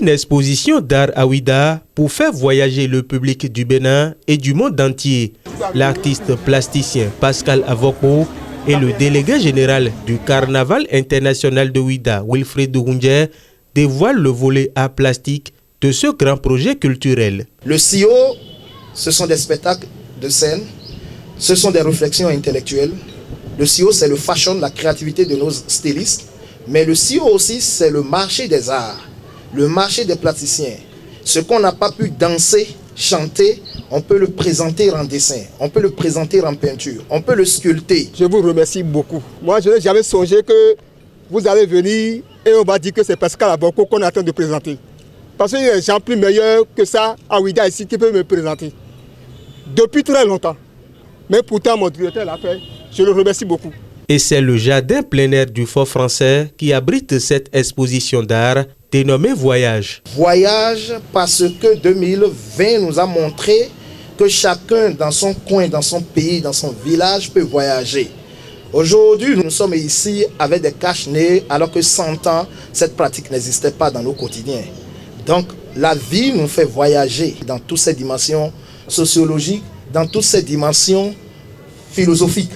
Une exposition d'art à Ouida pour faire voyager le public du Bénin et du monde entier. L'artiste plasticien Pascal Avokpo et le délégué général du Carnaval international de Ouida, Wilfred Dougoundier, dévoilent le volet art plastique de ce grand projet culturel. Le CIO, ce sont des spectacles de scène, ce sont des réflexions intellectuelles. Le CIO, c'est le fashion, la créativité de nos stylistes. Mais le CIO aussi, c'est le marché des arts, le marché des plasticiens. Ce qu'on n'a pas pu danser, chanter, on peut le présenter en dessin, on peut le présenter en peinture, on peut le sculpter. Je vous remercie beaucoup. Moi, je n'ai jamais songé que vous allez venir et on va dire que c'est Pascal Avokpo qu'on est en train de présenter. Parce qu'il y a des gens plus meilleurs que ça à Ouida ici qui peuvent me présenter. Depuis très longtemps. Mais pourtant, mon directeur l'a fait. Je le remercie beaucoup. Et c'est le jardin plein air du Fort Français qui abrite cette exposition d'art dénommée Voyage. Voyage parce que 2020 nous a montré que chacun dans son coin, dans son pays, dans son village peut voyager. Aujourd'hui, nous sommes ici avec des cache-nez alors que 100 ans, cette pratique n'existait pas dans nos quotidiens. Donc la vie nous fait voyager dans toutes ces dimensions sociologiques, dans toutes ces dimensions philosophiques.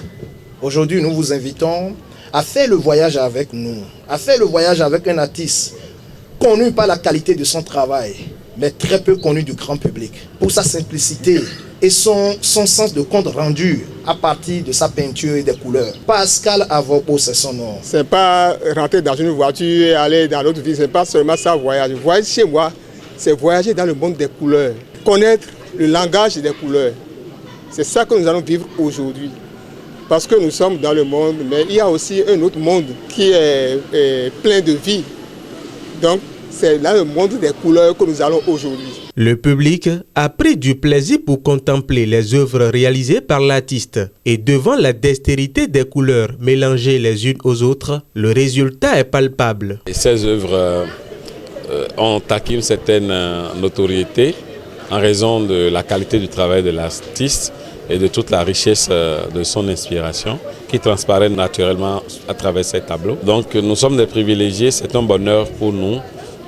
Aujourd'hui, nous vous invitons à faire le voyage avec nous, à faire le voyage avec un artiste connu par la qualité de son travail, mais très peu connu du grand public. Pour sa simplicité et son sens de compte rendu à partir de sa peinture et des couleurs. Pascal Avokpo, c'est son nom. C'est pas rentrer dans une voiture et aller dans l'autre ville, c'est pas seulement ça voyager. Voyager chez moi, c'est voyager dans le monde des couleurs, connaître le langage des couleurs. C'est ça que nous allons vivre aujourd'hui. Parce que nous sommes dans le monde, mais il y a aussi un autre monde qui est plein de vie. Donc, c'est dans le monde des couleurs que nous allons aujourd'hui. Le public a pris du plaisir pour contempler les œuvres réalisées par l'artiste. Et devant la dextérité des couleurs mélangées les unes aux autres, le résultat est palpable. Et ces œuvres ont acquis une certaine notoriété en raison de la qualité du travail de l'artiste et de toute la richesse de son inspiration qui transparaît naturellement à travers ces tableaux. Donc nous sommes des privilégiés, c'est un bonheur pour nous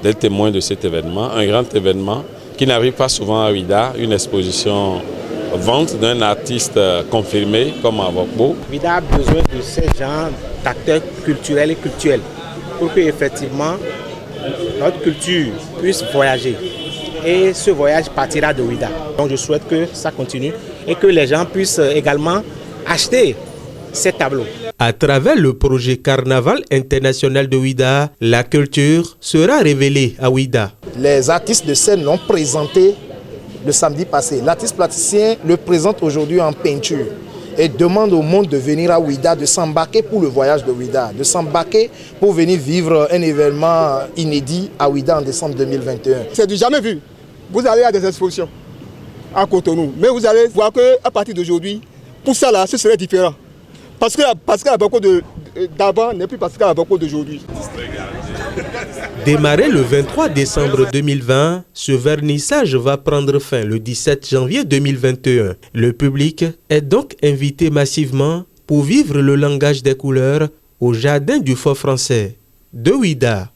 d'être témoins de cet événement, un grand événement qui n'arrive pas souvent à Ouida, une exposition vente d'un artiste confirmé comme Avokpo. Ouida a besoin de ces genres d'acteurs culturels et cultuels pour que effectivement notre culture puisse voyager. Et ce voyage partira de Ouida. Donc je souhaite que ça continue et que les gens puissent également acheter ces tableaux. À travers le projet Carnaval international de Ouida, la culture sera révélée à Ouida. Les artistes de scène l'ont présenté le samedi passé. L'artiste plasticien le présente aujourd'hui en peinture et demande au monde de venir à Ouida, de s'embarquer pour le voyage de Ouida, de s'embarquer pour venir vivre un événement inédit à Ouida en décembre 2021. C'est du jamais vu. Vous allez à des expositions à Cotonou, mais vous allez voir qu'à partir d'aujourd'hui, pour ça là, ce serait différent. Parce que Pascal Avokpo d'avant n'est plus Pascal Avokpo d'aujourd'hui. Démarré le 23 décembre 2020, ce vernissage va prendre fin le 17 janvier 2021. Le public est donc invité massivement pour vivre le langage des couleurs au jardin du Fort Français de Ouida.